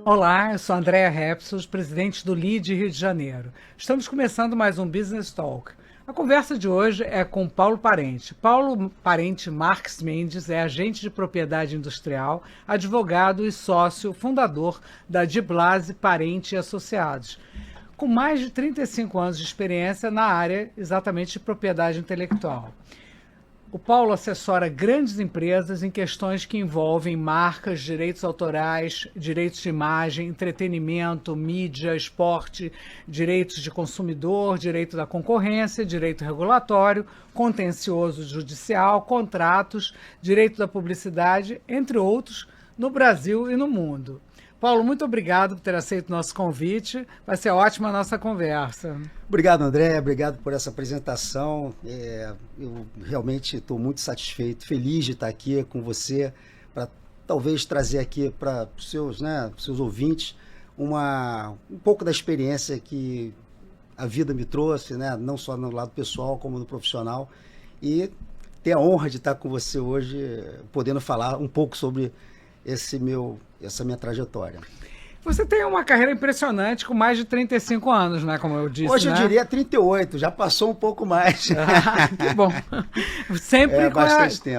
Olá, eu sou a Andréa Repsos, presidente do LEAD Rio de Janeiro. Estamos começando mais um Business Talk. A conversa de hoje é com Paulo Parente. Paulo Parente Marques Mendes é agente de propriedade industrial, advogado e sócio fundador da De Blase Parente e Associados, com mais de 35 anos de experiência na área exatamente de propriedade intelectual. O Paulo assessora grandes empresas em questões que envolvem marcas, direitos autorais, direitos de imagem, entretenimento, mídia, esporte, direitos de consumidor, direito da concorrência, direito regulatório, contencioso judicial, contratos, direito da publicidade, entre outros, no Brasil e no mundo. Paulo, muito obrigado por ter aceito o nosso convite. Vai ser ótima a nossa conversa. Obrigado, André. Obrigado por essa apresentação. Eu realmente estou muito satisfeito, feliz de estar aqui com você, para talvez trazer aqui para os seus ouvintes um pouco da experiência que a vida me trouxe, né? Não só no lado pessoal, como no profissional. E ter a honra de estar com você hoje, podendo falar um pouco sobre essa minha trajetória. Você tem uma carreira impressionante com mais de 35 anos, né? Como eu disse. Hoje eu diria 38, já passou um pouco mais. Que bom. Sempre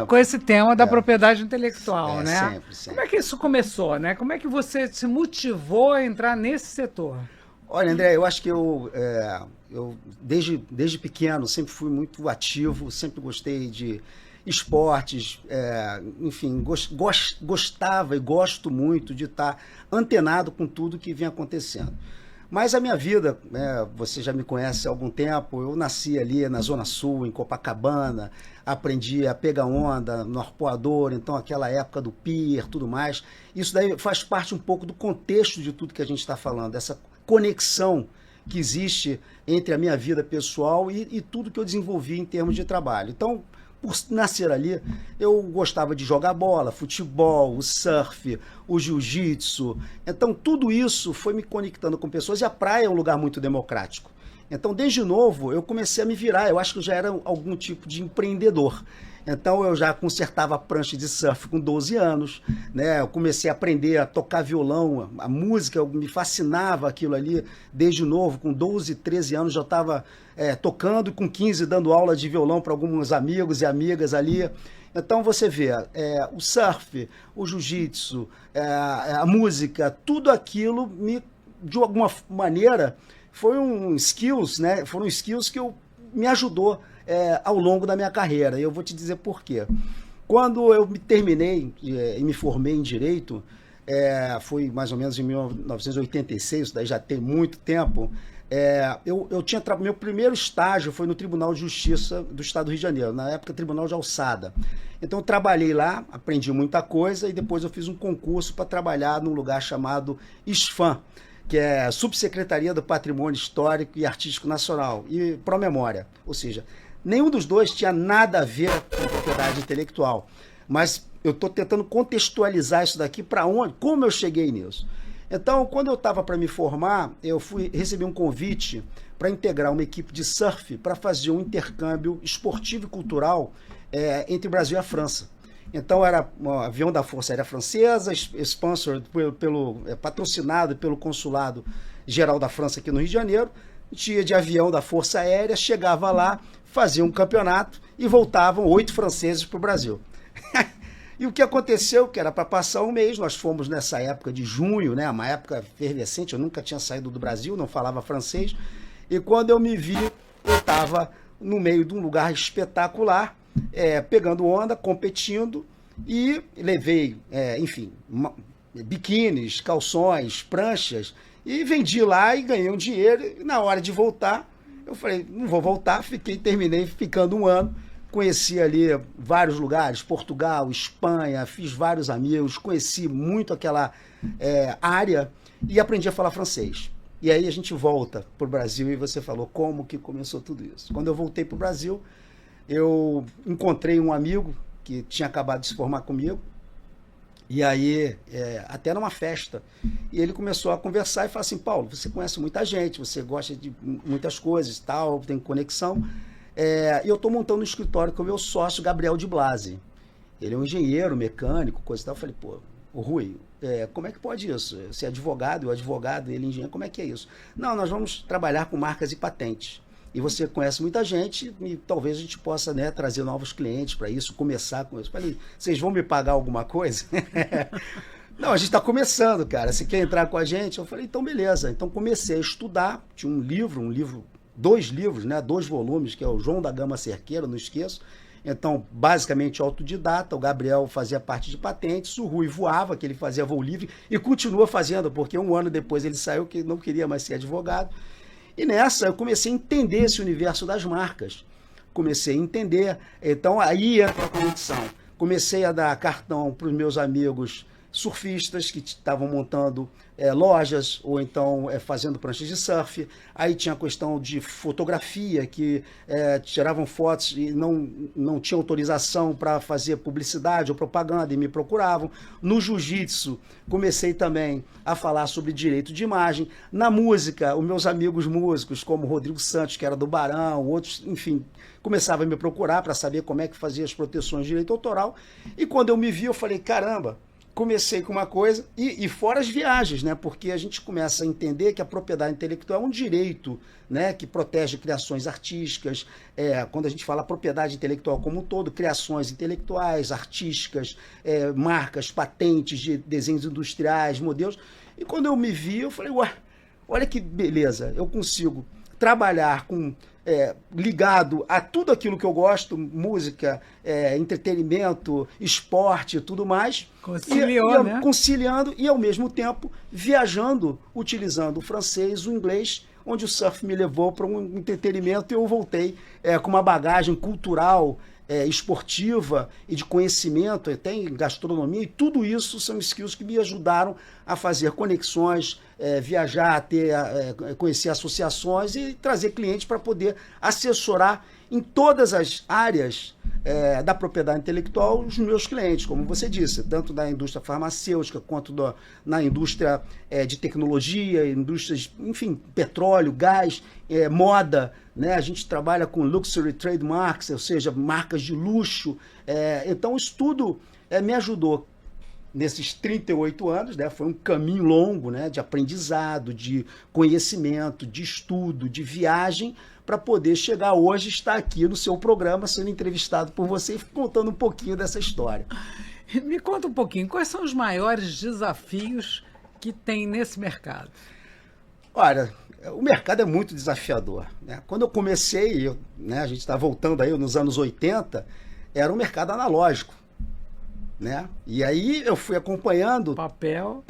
com esse tema da propriedade intelectual, né? Sempre. Como é que isso começou, né? Como é que você se motivou a entrar nesse setor? Olha, André, eu acho que eu desde pequeno sempre fui muito ativo, sempre gostei de esportes, enfim, gostava e gosto muito de estar antenado com tudo que vinha acontecendo. Mas a minha vida, você já me conhece há algum tempo, eu nasci ali na Zona Sul, em Copacabana, aprendi a pegar onda no arpoador, então aquela época do pier, tudo mais. Isso daí faz parte um pouco do contexto de tudo que a gente está falando, essa conexão que existe entre a minha vida pessoal e tudo que eu desenvolvi em termos de trabalho. Então, por nascer ali, eu gostava de jogar bola, futebol, o surf, o jiu-jitsu. Então, tudo isso foi me conectando com pessoas e a praia é um lugar muito democrático. Então, desde novo, eu comecei a me virar. Eu acho que eu já era algum tipo de empreendedor. Então, eu já consertava prancha de surf com 12 anos, né? Eu comecei a aprender a tocar violão, a música, me fascinava aquilo ali desde novo. Com 12, 13 anos já estava tocando, e com 15 dando aula de violão para alguns amigos e amigas ali. Então, você vê, o surf, o jiu-jitsu, a música, tudo aquilo, de alguma maneira, foram skills que me ajudou ao longo da minha carreira. E eu vou te dizer por quê. Quando eu terminei e me formei em Direito, foi mais ou menos em 1986, daí já tem muito tempo, meu primeiro estágio foi no Tribunal de Justiça do Estado do Rio de Janeiro, na época Tribunal de Alçada. Então eu trabalhei lá, aprendi muita coisa e depois eu fiz um concurso para trabalhar num lugar chamado SFAM, que é Subsecretaria do Patrimônio Histórico e Artístico Nacional, e Promemória, ou seja, nenhum dos dois tinha nada a ver com propriedade intelectual, mas eu estou tentando contextualizar isso daqui para onde, como eu cheguei nisso. Então, quando eu estava para me formar, eu recebi um convite para integrar uma equipe de surf para fazer um intercâmbio esportivo e cultural entre o Brasil e a França. Então, era um avião da Força Aérea Francesa, patrocinado pelo Consulado Geral da França aqui no Rio de Janeiro. Tinha de avião da Força Aérea, chegava lá, fazia um campeonato e voltavam 8 franceses para o Brasil. E o que aconteceu, que era para passar um mês, nós fomos nessa época de junho, né, uma época efervescente, eu nunca tinha saído do Brasil, não falava francês, e quando eu me vi, eu estava no meio de um lugar espetacular, pegando onda, competindo, e levei, biquínis, calções, pranchas, e vendi lá e ganhei um dinheiro, e na hora de voltar, eu falei, não vou voltar, terminei ficando um ano, conheci ali vários lugares, Portugal, Espanha, fiz vários amigos, conheci muito aquela área e aprendi a falar francês. E aí a gente volta para o Brasil e você falou como que começou tudo isso. Quando eu voltei para o Brasil, eu encontrei um amigo que tinha acabado de se formar comigo, e aí, até numa festa, e ele começou a conversar e falou assim, Paulo, você conhece muita gente, você gosta de muitas coisas, tal, tem conexão, e eu estou montando um escritório com o meu sócio, Gabriel de Blase. Ele é um engenheiro, mecânico, coisa e tal. Eu falei, pô, o Rui, como é que pode isso? Você é advogado, eu advogado, ele engenheiro, como é que é isso? Não, nós vamos trabalhar com marcas e patentes. E você conhece muita gente e talvez a gente possa, né, trazer novos clientes para isso, começar com isso. Falei, vocês vão me pagar alguma coisa? Não, a gente está começando, cara. Você quer entrar com a gente? Eu falei, então beleza. Então comecei a estudar. Tinha dois livros, né, 2 volumes, que é o João da Gama Cerqueira, não esqueço. Então, basicamente autodidata, o Gabriel fazia parte de patentes, o Rui voava, que ele fazia voo livre, e continua fazendo, porque 1 ano depois ele saiu que não queria mais ser advogado. E nessa eu comecei a entender esse universo das marcas. Comecei a entender, então aí entra a conexão. Comecei a dar cartão para os meus amigos surfistas que estavam montando lojas ou então fazendo pranchas de surf. Aí tinha a questão de fotografia, que tiravam fotos e não tinham autorização para fazer publicidade ou propaganda e me procuravam. No jiu-jitsu, comecei também a falar sobre direito de imagem. Na música, os meus amigos músicos, como o Rodrigo Santos, que era do Barão, outros, enfim, começavam a me procurar para saber como é que fazia as proteções de direito autoral. E quando eu me vi, eu falei, caramba, comecei com uma coisa, e fora as viagens, né? Porque a gente começa a entender que a propriedade intelectual é um direito, né? Que protege criações artísticas. Quando a gente fala propriedade intelectual como um todo, criações intelectuais, artísticas, marcas, patentes de desenhos industriais, modelos. E quando eu me vi, eu falei, ué, olha que beleza, eu consigo trabalhar com ligado a tudo aquilo que eu gosto, música, entretenimento, esporte e tudo mais. Né? Conciliando e, ao mesmo tempo, viajando, utilizando o francês, o inglês, onde o surf me levou para um entretenimento e eu voltei com uma bagagem cultural, esportiva e de conhecimento, até em gastronomia, e tudo isso são skills que me ajudaram a fazer conexões, viajar, conhecer associações e trazer clientes para poder assessorar em todas as áreas da propriedade intelectual os meus clientes, como você disse, tanto da indústria farmacêutica quanto na indústria de tecnologia, indústrias, enfim, petróleo, gás, moda, né? A gente trabalha com luxury trademarks, ou seja, marcas de luxo. Então, isso tudo me ajudou nesses 38 anos, né? Foi um caminho longo, né? De aprendizado, de conhecimento, de estudo, de viagem, para poder chegar hoje, estar aqui no seu programa, sendo entrevistado por você e contando um pouquinho dessa história. Me conta um pouquinho, quais são os maiores desafios que tem nesse mercado? Olha, o mercado é muito desafiador, né? Quando eu comecei, né, a gente está voltando aí nos anos 80, era um mercado analógico, né? E aí eu fui acompanhando papel,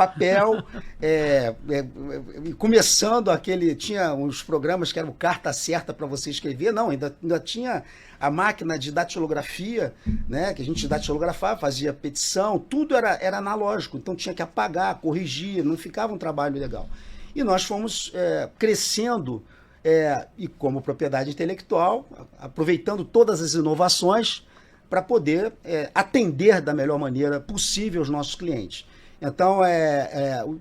começando tinha uns programas que eram carta certa para você escrever, não, ainda tinha a máquina de datilografia, né, que a gente datilografava, fazia petição, tudo era analógico, então tinha que apagar, corrigir, não ficava um trabalho legal. E nós fomos crescendo, e como propriedade intelectual, aproveitando todas as inovações para poder atender da melhor maneira possível os nossos clientes. Então,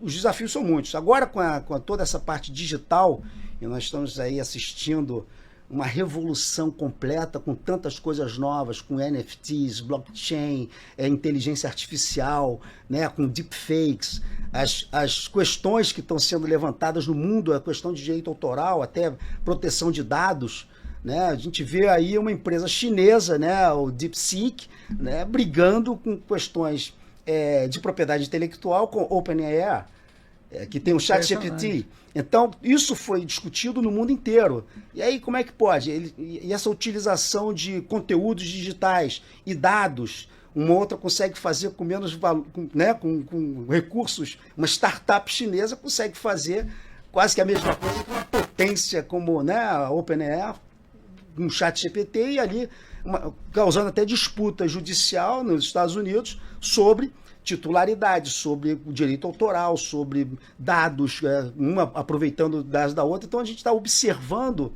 os desafios são muitos. Agora, com toda essa parte digital, e nós estamos aí assistindo uma revolução completa com tantas coisas novas, com NFTs, blockchain, inteligência artificial, né, com deepfakes, as questões que estão sendo levantadas no mundo, a questão de direito autoral, até proteção de dados, né? A gente vê aí uma empresa chinesa, né, o DeepSeek, né, brigando com questões de propriedade intelectual com OpenAI, que tem o ChatGPT. Então, isso foi discutido no mundo inteiro. E aí, como é que pode? E essa utilização de conteúdos digitais e dados, uma outra consegue fazer com menos valor, né, com recursos, uma startup chinesa consegue fazer quase que a mesma coisa com uma potência como, né, a OpenAI, um ChatGPT, e ali causando até disputa judicial nos Estados Unidos sobre titularidade, sobre o direito autoral, sobre dados, uma aproveitando dados da outra. Então a gente está observando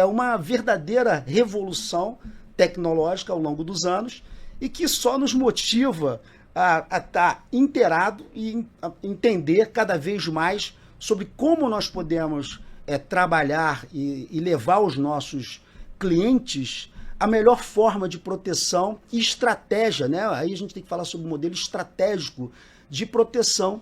uma verdadeira revolução tecnológica ao longo dos anos e que só nos motiva a estar inteirado e a entender cada vez mais sobre como nós podemos trabalhar e levar os nossos clientes a melhor forma de proteção e estratégia, né? Aí a gente tem que falar sobre o modelo estratégico de proteção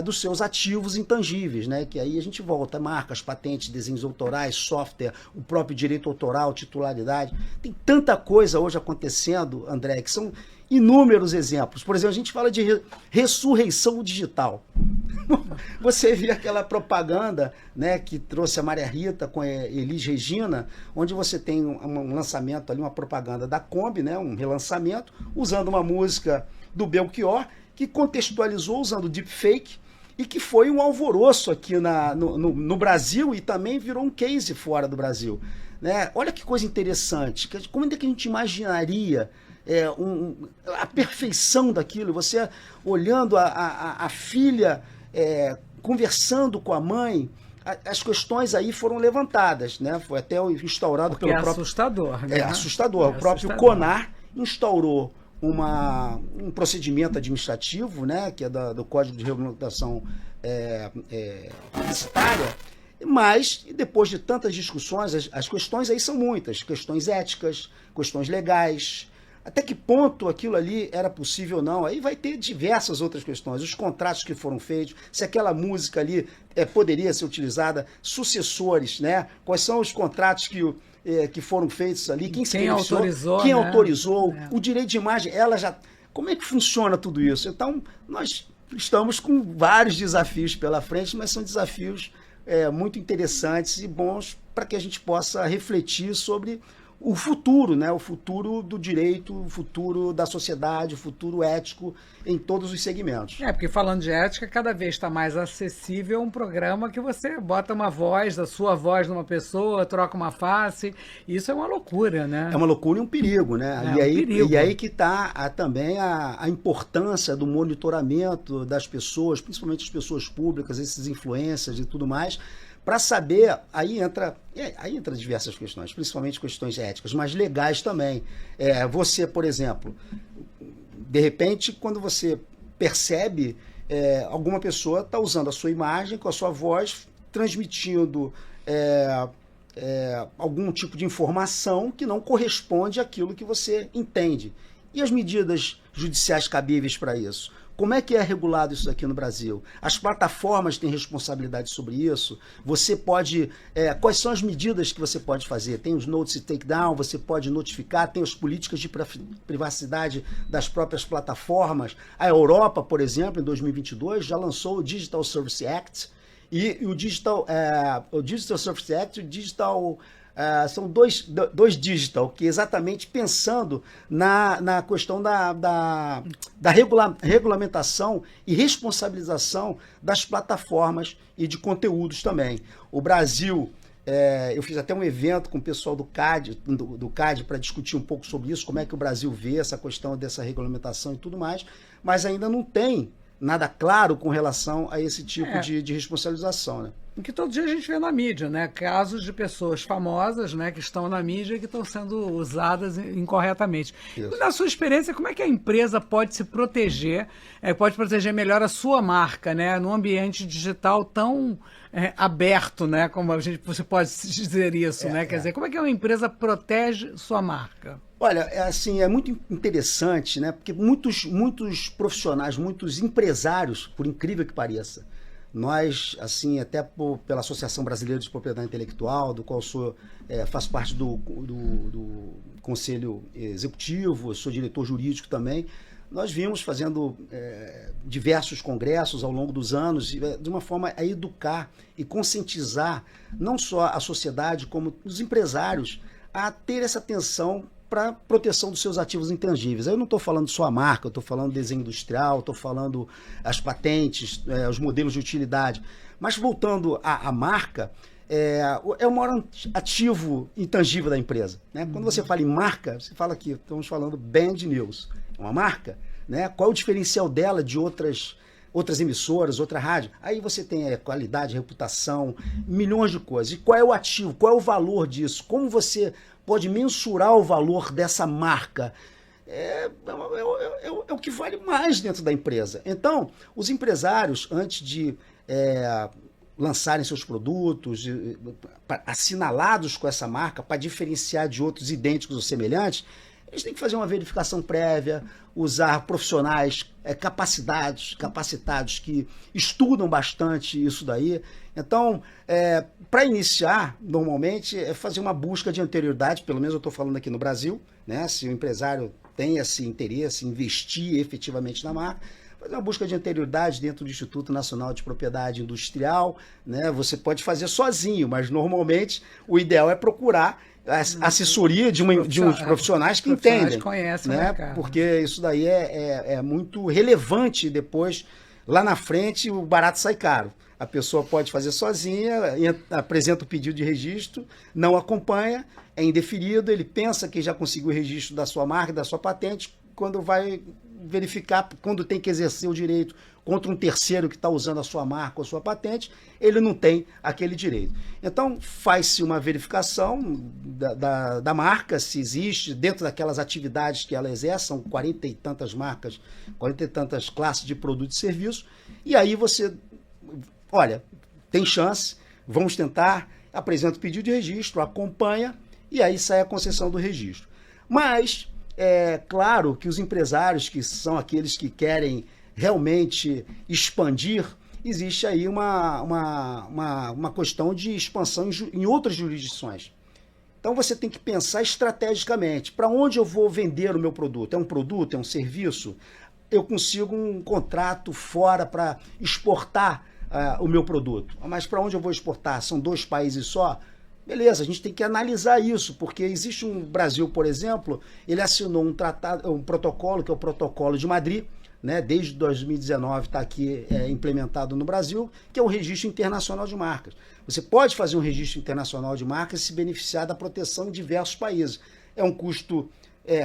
dos seus ativos intangíveis, né? Que aí a gente volta, marcas, patentes, desenhos autorais, software, o próprio direito autoral, titularidade. Tem tanta coisa hoje acontecendo, André, que são inúmeros exemplos. Por exemplo, a gente fala de ressurreição digital. Você vê aquela propaganda, né, que trouxe a Maria Rita com a Elis Regina, onde você tem um lançamento ali, uma propaganda da Kombi, né, um relançamento, usando uma música do Belchior, que contextualizou usando deepfake e que foi um alvoroço aqui no Brasil e também virou um case fora do Brasil. Né? Olha que coisa interessante. Como é que a gente imaginaria a perfeição daquilo? Você olhando a filha conversando com a mãe, as questões aí foram levantadas. Né? Foi até instaurado pelo próprio... assustador. Né? É assustador. O próprio CONAR instaurou um procedimento administrativo, né, que é do Código de Regulamentação Publicitária, mas depois de tantas discussões, as questões aí são muitas, questões éticas, questões legais, até que ponto aquilo ali era possível ou não, aí vai ter diversas outras questões, os contratos que foram feitos, se aquela música ali poderia ser utilizada, sucessores, né, quais são os contratos que foram feitos ali, quem autorizou, quem né? autorizou, o direito de imagem, como é que funciona tudo isso? Então, nós estamos com vários desafios pela frente, mas são desafios muito interessantes e bons para que a gente possa refletir sobre o futuro, né? O futuro do direito, o futuro da sociedade, o futuro ético em todos os segmentos. Porque falando de ética, cada vez está mais acessível um programa que você bota uma voz, a sua voz numa pessoa, troca uma face. Isso é uma loucura, né? É uma loucura e um perigo, né? E aí que está também a importância do monitoramento das pessoas, principalmente as pessoas públicas, esses influencers e tudo mais, para saber, aí entra diversas questões, principalmente questões éticas, mas legais também. Você, por exemplo, de repente, quando você percebe alguma pessoa está usando a sua imagem com a sua voz, transmitindo algum tipo de informação que não corresponde àquilo que você entende. E as medidas judiciais cabíveis para isso? Como é que é regulado isso aqui no Brasil? As plataformas têm responsabilidade sobre isso? Você pode... quais são as medidas que você pode fazer? Tem os notice takedown, você pode notificar, tem as políticas de privacidade das próprias plataformas. A Europa, por exemplo, em 2022, já lançou o Digital Service Act, e o Digital Service Act e o Digital... são dois digital, que exatamente pensando na questão da regulamentação e responsabilização das plataformas e de conteúdos também. O Brasil, eu fiz até um evento com o pessoal do CAD para discutir um pouco sobre isso, como é que o Brasil vê essa questão dessa regulamentação e tudo mais, mas ainda não tem nada claro com relação a esse tipo de responsabilização, né? O que todo dia a gente vê na mídia, né? Casos de pessoas famosas, né, que estão na mídia e que estão sendo usadas incorretamente. Isso. Na sua experiência, como é que a empresa pode se proteger, pode proteger melhor a sua marca, né, num ambiente digital tão aberto, né, como você pode dizer isso, né? Quer dizer, como é que uma empresa protege sua marca? Olha, é muito interessante, né? Porque muitos profissionais, muitos empresários, por incrível que pareça, nós, assim, até pela Associação Brasileira de Propriedade Intelectual, do qual faço parte do Conselho Executivo, sou diretor jurídico também, nós vimos fazendo diversos congressos ao longo dos anos, de uma forma a educar e conscientizar não só a sociedade, como os empresários, a ter essa atenção para proteção dos seus ativos intangíveis. Eu não estou falando só a marca, eu estou falando desenho industrial, estou falando as patentes, os modelos de utilidade. Mas voltando à marca, é o maior ativo intangível da empresa. Né? Quando você fala em marca, você fala aqui, estamos falando Band News. É uma marca? Né? Qual é o diferencial dela de outras emissoras, outra rádio? Aí você tem qualidade, reputação, milhões de coisas. E qual é o ativo? Qual é o valor disso? Como você pode mensurar o valor dessa marca? É o que vale mais dentro da empresa. Então, os empresários, antes de lançarem seus produtos, assinalados com essa marca, para diferenciar de outros idênticos ou semelhantes, eles têm que fazer uma verificação prévia, usar profissionais capacitados que estudam bastante isso daí. Então, para iniciar, normalmente, é fazer uma busca de anterioridade, pelo menos eu estou falando aqui no Brasil, né? Se o empresário tem esse interesse em investir efetivamente na marca, fazer uma busca de anterioridade dentro do Instituto Nacional de Propriedade Industrial, né? Você pode fazer sozinho, mas normalmente o ideal é procurar a assessoria de uns profissionais que entendem, conhecem, né? Porque isso daí é muito relevante depois, lá na frente, o barato sai caro. A pessoa pode fazer sozinha, apresenta o pedido de registro, não acompanha, é indeferido, ele pensa que já conseguiu o registro da sua marca, da sua patente, quando vai verificar, quando tem que exercer o direito contra um terceiro que está usando a sua marca ou a sua patente, ele não tem aquele direito. Então, faz-se uma verificação da marca, se existe, dentro daquelas atividades que ela exerce, são 40 e tantas marcas, 40 e tantas classes de produto e serviço, e aí você, olha, tem chance, vamos tentar, apresenta o pedido de registro, acompanha, e aí sai a concessão do registro. Mas é claro que os empresários, que são aqueles que querem realmente expandir, existe aí uma questão de expansão em outras jurisdições. Então você tem que pensar estrategicamente, para onde eu vou vender o meu produto? É um produto, é um serviço? Eu consigo um contrato fora para exportar o meu produto. Mas para onde eu vou exportar? São 2 países só? Beleza, a gente tem que analisar isso, porque existe um Brasil, por exemplo, ele assinou um protocolo, que é o Protocolo de Madrid, né? Desde 2019 está aqui implementado no Brasil, que é o Registro Internacional de Marcas. Você pode fazer um registro internacional de marcas e se beneficiar da proteção em diversos países. É um custo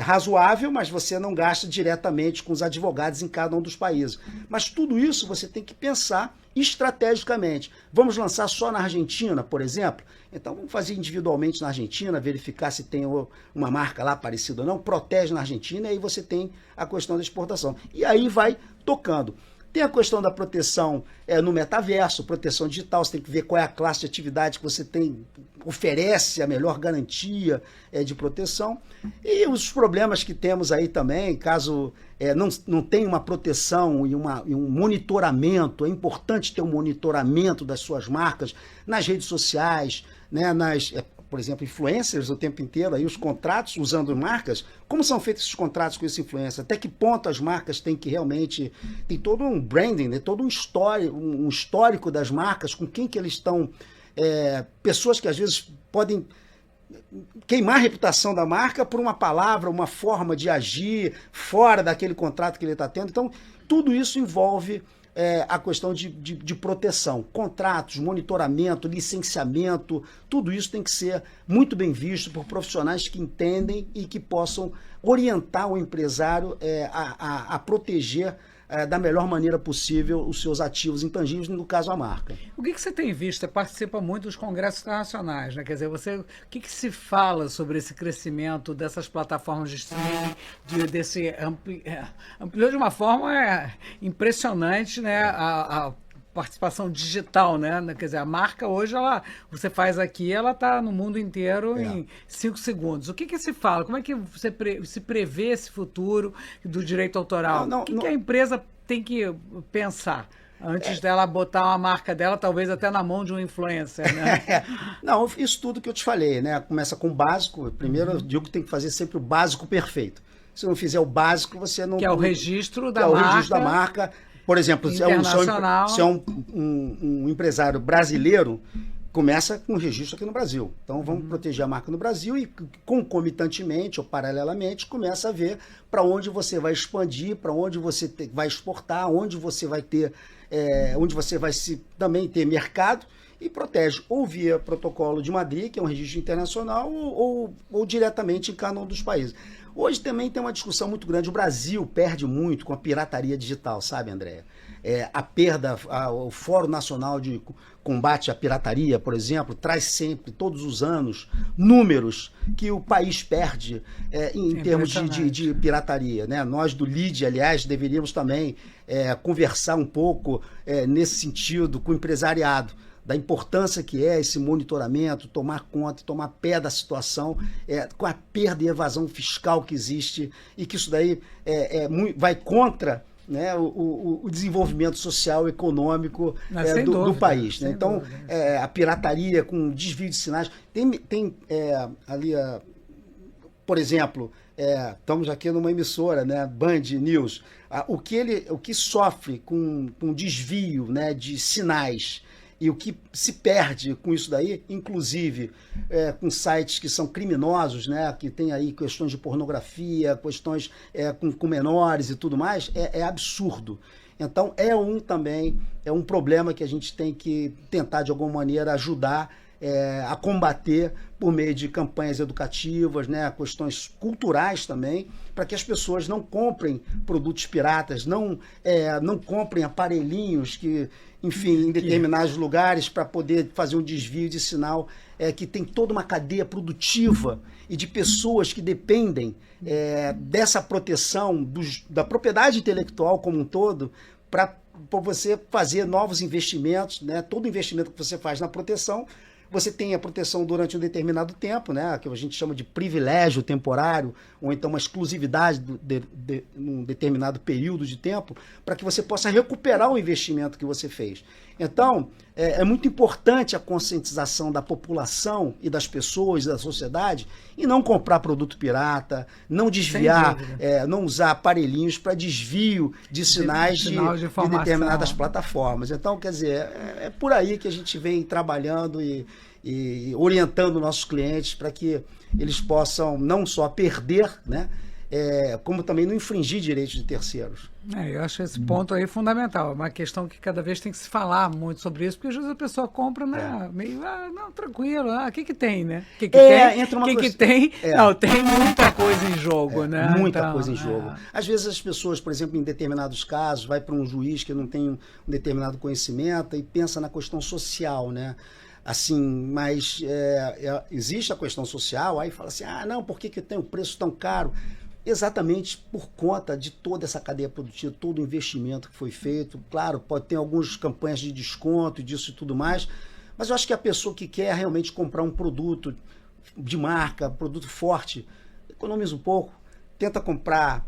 razoável, mas você não gasta diretamente com os advogados em cada um dos países. Mas tudo isso você tem que pensar estrategicamente. Vamos lançar só na Argentina, por exemplo? Então vamos fazer individualmente na Argentina, verificar se tem uma marca lá parecida ou não, protege na Argentina, e aí você tem a questão da exportação. E aí vai tocando. Tem a questão da proteção no metaverso, proteção digital, você tem que ver qual é a classe de atividade que você oferece a melhor garantia de proteção. E os problemas que temos aí também, caso não tenha uma proteção e um monitoramento, é importante ter um monitoramento das suas marcas nas redes sociais, né, por exemplo, influencers o tempo inteiro, aí os contratos usando marcas, como são feitos esses contratos com esse influencer? Até que ponto as marcas têm que realmente, tem todo um branding, né? Todo um histórico das marcas, com quem que eles estão, pessoas que às vezes podem queimar a reputação da marca por uma palavra, uma forma de agir fora daquele contrato que ele está tendo. Então, tudo isso envolve a questão de proteção, contratos, monitoramento, licenciamento, tudo isso tem que ser muito bem visto por profissionais que entendem e que possam orientar o empresário a proteger da melhor maneira possível os seus ativos intangíveis, no caso a marca. O que você tem visto? Você participa muito dos congressos internacionais, né? Quer dizer, o que se fala sobre esse crescimento dessas plataformas de streaming, ampliou de uma forma impressionante, né? A participação digital, né? Quer dizer, a marca hoje, você faz aqui, ela está no mundo inteiro em 5 segundos. O que se fala? Como é que você se prevê esse futuro do direito autoral? O que a empresa tem que pensar antes dela botar uma marca dela, talvez até na mão de um influencer, né? Não, isso tudo que eu te falei, né? Começa com o básico. Primeiro, eu digo que tem que fazer sempre o básico perfeito. Se não fizer o básico, você não... Que é o registro da marca. É o registro da marca. Por exemplo, se é um empresário brasileiro, começa com registro aqui no Brasil. Então vamos proteger a marca no Brasil e concomitantemente ou paralelamente começa a ver para onde você vai expandir, para onde você vai exportar, onde você vai ter, onde você vai também ter mercado, e protege ou via Protocolo de Madrid, que é um registro internacional, ou diretamente em cada um dos países. Hoje também tem uma discussão muito grande. O Brasil perde muito com a pirataria digital, sabe, Andréa? O Fórum Nacional de Combate à Pirataria, por exemplo, traz sempre, todos os anos, números que o país perde em termos de pirataria, né? Nós do LIDE, aliás, deveríamos também conversar um pouco nesse sentido com o empresariado. da importância que é esse monitoramento, tomar conta, tomar pé da situação, com a perda e evasão fiscal que existe, e que isso daí vai contra, né, o desenvolvimento social e econômico do país. Né? Então, a pirataria com desvio de sinais. Tem ali, por exemplo, estamos aqui numa emissora, né, Band News, o que sofre com desvio, né, de sinais e o que se perde com isso daí, inclusive com sites que são criminosos, né, que tem aí questões de pornografia, questões com menores e tudo mais, é absurdo. Então também é um problema que a gente tem que tentar de alguma maneira ajudar a combater por meio de campanhas educativas, né, questões culturais também, para que as pessoas não comprem produtos piratas, não comprem aparelhinhos que, enfim, em determinados lugares para poder fazer um desvio de sinal, que tem toda uma cadeia produtiva e de pessoas que dependem dessa proteção da propriedade intelectual como um todo, para você fazer novos investimentos, né? Todo investimento que você faz na proteção, você tem a proteção durante um determinado tempo, né, que a gente chama de privilégio temporário, ou então uma exclusividade num determinado período de tempo, para que você possa recuperar o investimento que você fez. Então, é muito importante a conscientização da população e das pessoas, da sociedade, e não comprar produto pirata, não desviar, não usar aparelhinhos para desvio de sinais de determinadas plataformas. Então, quer dizer, é por aí que a gente vem trabalhando e orientando nossos clientes para que eles possam não só perder, né, como também não infringir direitos de terceiros. Eu acho esse ponto aí fundamental. É uma questão que cada vez tem que se falar muito sobre isso, porque às vezes a pessoa compra, né, meio, não, tranquilo, o que tem, né? O que tem? Entra uma que tem? Não, tem muita coisa em jogo, né? Muita coisa em jogo. Às vezes as pessoas, por exemplo, em determinados casos, vai para um juiz que não tem um determinado conhecimento e pensa na questão social, né? Assim, mas existe a questão social, aí fala assim, não, por que tem o preço tão caro? Exatamente por conta de toda essa cadeia produtiva, todo o investimento que foi feito. Claro, pode ter algumas campanhas de desconto e disso e tudo mais, mas eu acho que a pessoa que quer realmente comprar um produto de marca, produto forte, economiza um pouco, tenta comprar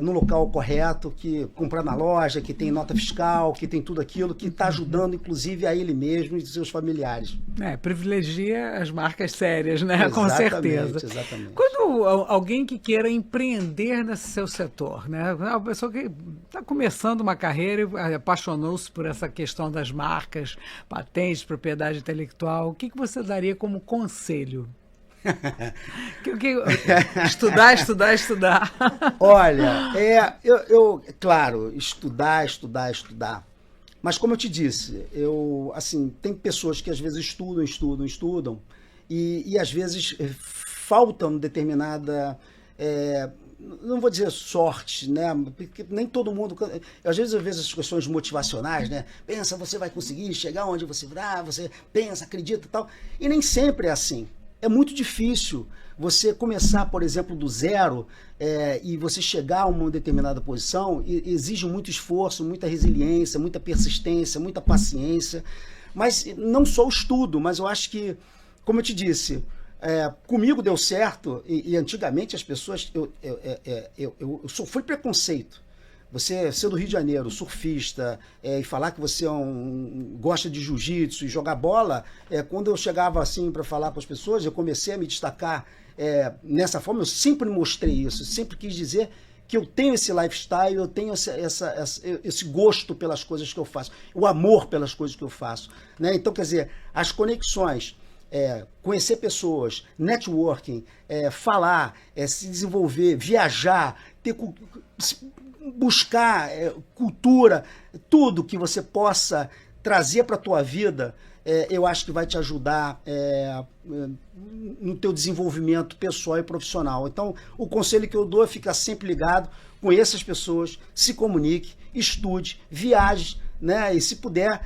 no local correto, comprar na loja, que tem nota fiscal, que tem tudo aquilo, que está ajudando, inclusive, a ele mesmo e seus familiares. Privilegia as marcas sérias, né? Com certeza. Exatamente. Quando alguém que queira empreender nesse seu setor, né? Uma pessoa que está começando uma carreira e apaixonou-se por essa questão das marcas, patentes, propriedade intelectual, o que você daria como conselho? Estudar. Olha, claro, estudar. Mas como eu te disse, tem pessoas que às vezes estudam e às vezes faltam determinada, não vou dizer sorte, né? Porque nem todo mundo, às vezes eu vejo essas questões motivacionais, né? Pensa, você vai conseguir chegar onde você vai, você pensa, acredita e tal, e nem sempre é assim. É muito difícil você começar, por exemplo, do zero e você chegar a uma determinada posição, exige muito esforço, muita resiliência, muita persistência, muita paciência, mas não só o estudo, mas eu acho que, como eu te disse, comigo deu certo e antigamente as pessoas, eu sofri preconceito. Você ser do Rio de Janeiro, surfista, e falar que você gosta de jiu-jitsu e jogar bola, quando eu chegava assim para falar com as pessoas, eu comecei a me destacar nessa forma, eu sempre mostrei isso, sempre quis dizer que eu tenho esse lifestyle, eu tenho esse gosto pelas coisas que eu faço, o amor pelas coisas que eu faço. Né? Então, quer dizer, as conexões, conhecer pessoas, networking, falar, se desenvolver, viajar, buscar cultura, tudo que você possa trazer para a tua vida, eu acho que vai te ajudar no teu desenvolvimento pessoal e profissional. Então, o conselho que eu dou é ficar sempre ligado, conheça as pessoas, se comunique, estude, viaje, né? E se puder,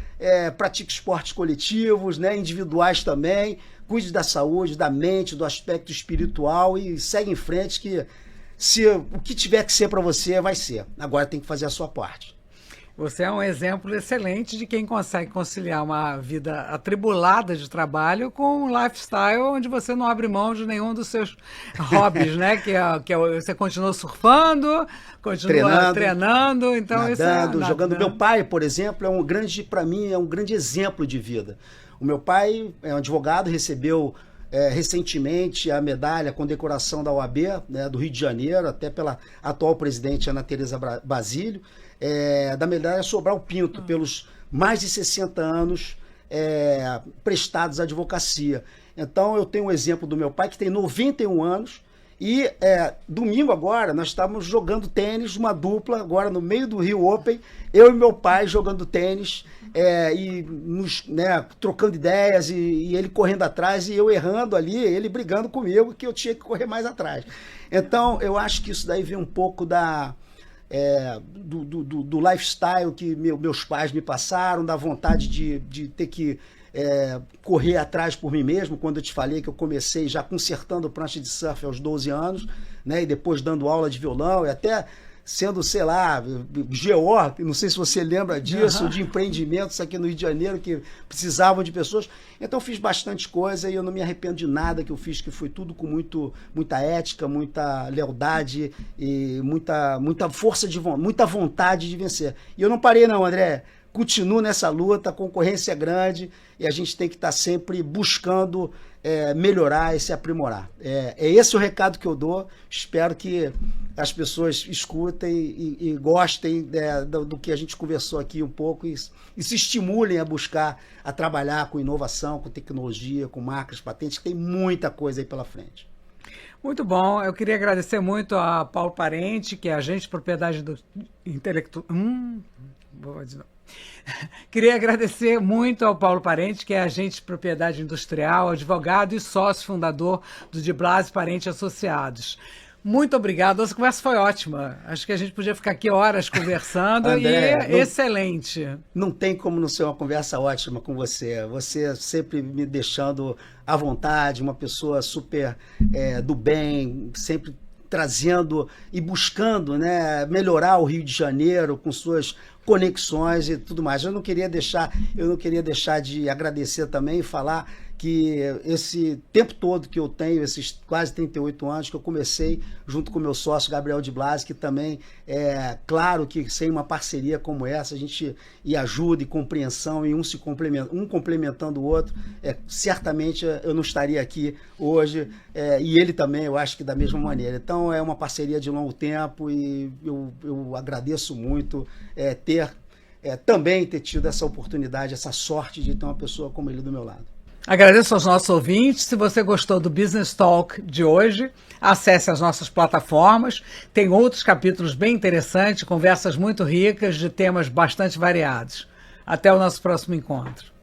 pratique esportes coletivos, né? Individuais também, cuide da saúde, da mente, do aspecto espiritual e segue em frente que se o que tiver que ser para você, vai ser. Agora tem que fazer a sua parte. Você é um exemplo excelente de quem consegue conciliar uma vida atribulada de trabalho com um lifestyle onde você não abre mão de nenhum dos seus hobbies, né? Você continua surfando, continua treinando, então nadando, isso é jogando. Meu pai, por exemplo, para mim, é um grande exemplo de vida. O meu pai é um advogado, recebeu recentemente a medalha com decoração da OAB, né, do Rio de Janeiro, até pela atual presidente Ana Tereza Basílio, da medalha Sobral Pinto, pelos mais de 60 anos prestados à advocacia. Então eu tenho um exemplo do meu pai, que tem 91 anos, e domingo agora nós estávamos jogando tênis, uma dupla, agora no meio do Rio Open, eu e meu pai jogando tênis, trocando ideias, e ele correndo atrás, e eu errando ali, ele brigando comigo, que eu tinha que correr mais atrás. Então eu acho que isso daí vem um pouco do lifestyle que meus pais me passaram, da vontade de ter que correr atrás por mim mesmo. Quando eu te falei que eu comecei já consertando prancha de surf aos 12 anos, né, e depois dando aula de violão, e até sendo, sei lá, GO, não sei se você lembra disso, de empreendimentos aqui no Rio de Janeiro que precisavam de pessoas. Então eu fiz bastante coisa e eu não me arrependo de nada que eu fiz, que foi tudo com muita ética, muita lealdade e muita força muita vontade de vencer. E eu não parei não, André. Continuo nessa luta, a concorrência é grande e a gente tem que estar sempre buscando melhorar e se aprimorar. É esse o recado que eu dou. Espero que as pessoas escutem e gostem do que a gente conversou aqui um pouco e se estimulem a buscar, a trabalhar com inovação, com tecnologia, com marcas, patentes, que tem muita coisa aí pela frente. Muito bom. Eu queria agradecer muito a Paulo Parente, que é agente de propriedade intelectual. Queria agradecer muito ao Paulo Parente, que é agente de propriedade industrial, advogado e sócio fundador do De Blasi Parente Associados. Muito obrigado, nossa conversa foi ótima. Acho que a gente podia ficar aqui horas conversando. André, excelente. Não tem como não ser uma conversa ótima com você. Você sempre me deixando à vontade, uma pessoa super do bem, sempre trazendo e buscando, né, melhorar o Rio de Janeiro com suas conexões e tudo mais. Eu não queria deixar de agradecer também e falar que esse tempo todo que eu tenho, esses quase 38 anos, que eu comecei junto com o meu sócio Gabriel de Blasi, que também claro que sem uma parceria como essa, a gente ajuda e compreensão e um complementando o outro, certamente eu não estaria aqui hoje, e ele também, eu acho que da mesma maneira. Então é uma parceria de longo tempo e eu agradeço muito também ter tido essa oportunidade, essa sorte de ter uma pessoa como ele do meu lado. Agradeço aos nossos ouvintes. Se você gostou do Business Talk de hoje, acesse as nossas plataformas. Tem outros capítulos bem interessantes, conversas muito ricas de temas bastante variados. Até o nosso próximo encontro.